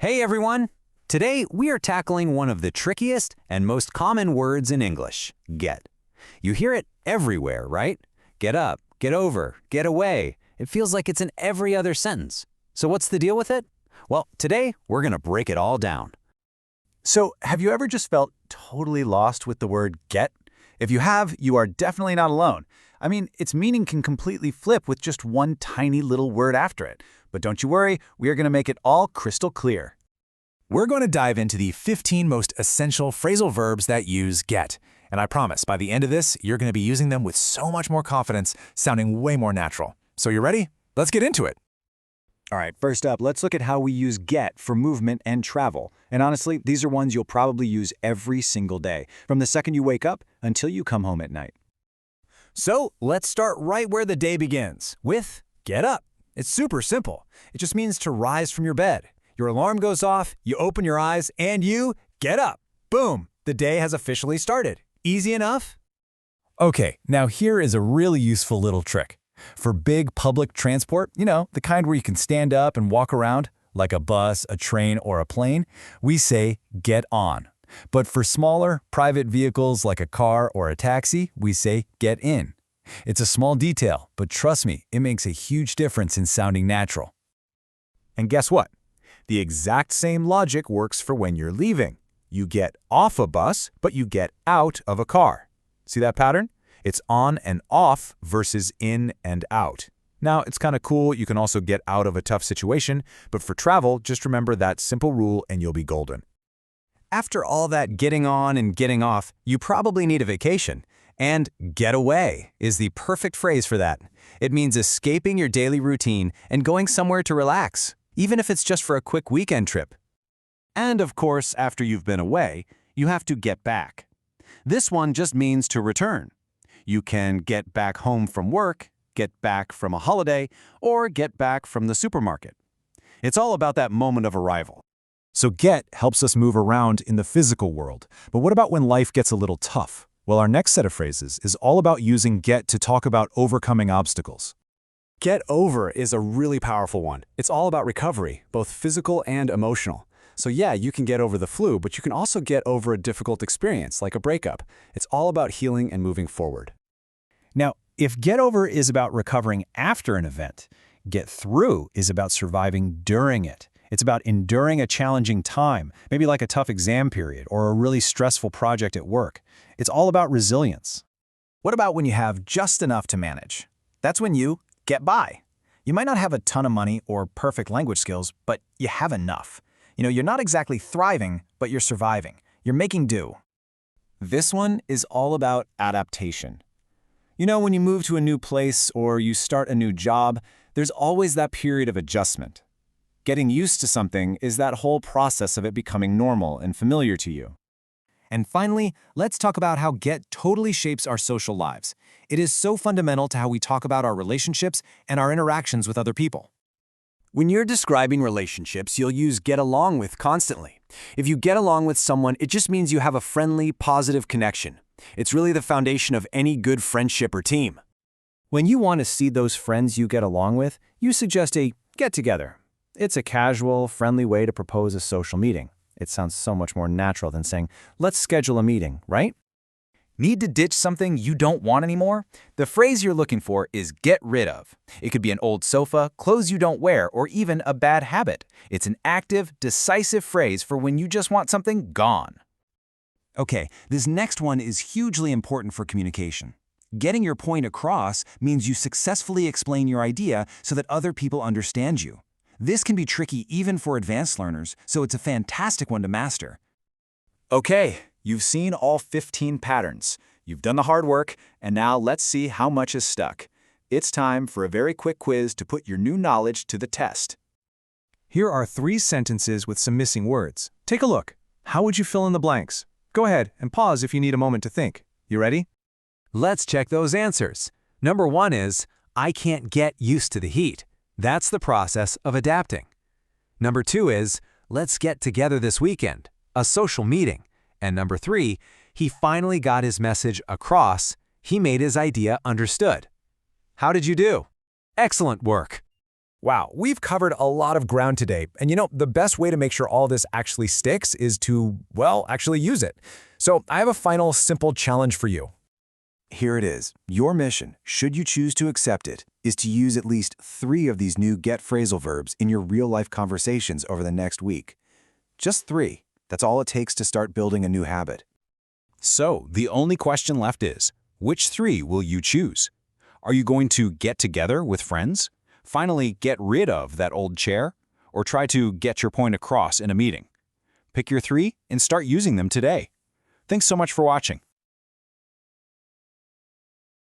Hey everyone! Today we are tackling one of the trickiest and most common words in English, get. You hear it everywhere, right? Get up, get over, get away. It feels like it's in every other sentence. So what's the deal with it? Well, today we're going to break it all down. So, have you ever just felt totally lost with the word get? If you have, you are definitely not alone. I mean, its meaning can completely flip with just one tiny little word after it. But don't you worry, we are going to make it all crystal clear. We're going to dive into the 15 most essential phrasal verbs that use get. And I promise, by the end of this, you're going to be using them with so much more confidence, sounding way more natural. So you ready? Let's get into it. All right, first up, let's look at how we use get for movement and travel. And honestly, these are ones you'll probably use every single day, from the second you wake up until you come home at night. So let's start right where the day begins, with get up. It's super simple. It just means to rise from your bed. Your alarm goes off, you open your eyes, and you get up. Boom! The day has officially started. Easy enough? Okay, now here is a really useful little trick. For big public transport, the kind where you can stand up and walk around, like a bus, a train, or a plane, we say get on. But for smaller, private vehicles like a car or a taxi, we say get in. It's a small detail, but trust me, it makes a huge difference in sounding natural. And guess what? The exact same logic works for when you're leaving. You get off a bus, but you get out of a car. See that pattern? It's on and off versus in and out. Now, it's kind of cool. You can also get out of a tough situation, but for travel, just remember that simple rule and you'll be golden. After all that getting on and getting off, you probably need a vacation. And get away is the perfect phrase for that. It means escaping your daily routine and going somewhere to relax, even if it's just for a quick weekend trip. And of course, after you've been away, you have to get back. This one just means to return. You can get back home from work, get back from a holiday, or get back from the supermarket. It's all about that moment of arrival. So get helps us move around in the physical world. But what about when life gets a little tough? Well, our next set of phrases is all about using get to talk about overcoming obstacles. Get over is a really powerful one. It's all about recovery, both physical and emotional. So yeah, you can get over the flu, but you can also get over a difficult experience, like a breakup. It's all about healing and moving forward. Now, if get over is about recovering after an event, get through is about surviving during it. It's about enduring a challenging time, maybe like a tough exam period or a really stressful project at work. It's all about resilience. What about when you have just enough to manage? That's when you get by. You might not have a ton of money or perfect language skills, but you have enough. You're not exactly thriving, but you're surviving. You're making do. This one is all about adaptation. When you move to a new place or you start a new job, there's always that period of adjustment. Getting used to something is that whole process of it becoming normal and familiar to you. And finally, let's talk about how get totally shapes our social lives. It is so fundamental to how we talk about our relationships and our interactions with other people. When you're describing relationships, you'll use get along with constantly. If you get along with someone, it just means you have a friendly, positive connection. It's really the foundation of any good friendship or team. When you want to see those friends you get along with, you suggest a get-together. It's a casual, friendly way to propose a social meeting. It sounds so much more natural than saying, let's schedule a meeting, right? Need to ditch something you don't want anymore? The phrase you're looking for is get rid of. It could be an old sofa, clothes you don't wear, or even a bad habit. It's an active, decisive phrase for when you just want something gone. Okay, this next one is hugely important for communication. Getting your point across means you successfully explain your idea so that other people understand you. This can be tricky even for advanced learners, so it's a fantastic one to master. Okay, you've seen all 15 patterns. You've done the hard work, and now let's see how much is stuck. It's time for a very quick quiz to put your new knowledge to the test. Here are 3 sentences with some missing words. Take a look. How would you fill in the blanks? Go ahead and pause if you need a moment to think. You ready? Let's check those answers. Number 1 is, I can't get used to the heat. That's the process of adapting. Number 2 is, let's get together this weekend, a social meeting. And number 3, he finally got his message across. He made his idea understood. How did you do? Excellent work. Wow, we've covered a lot of ground today. And the best way to make sure all this actually sticks is to, well, actually use it. So I have a final simple challenge for you. Here it is. Your mission, should you choose to accept it, is to use at least 3 of these new get phrasal verbs in your real-life conversations over the next week. Just 3. That's all it takes to start building a new habit. So, the only question left is, which 3 will you choose? Are you going to get together with friends? Finally get rid of that old chair? Or try to get your point across in a meeting? Pick your 3 and start using them today. Thanks so much for watching.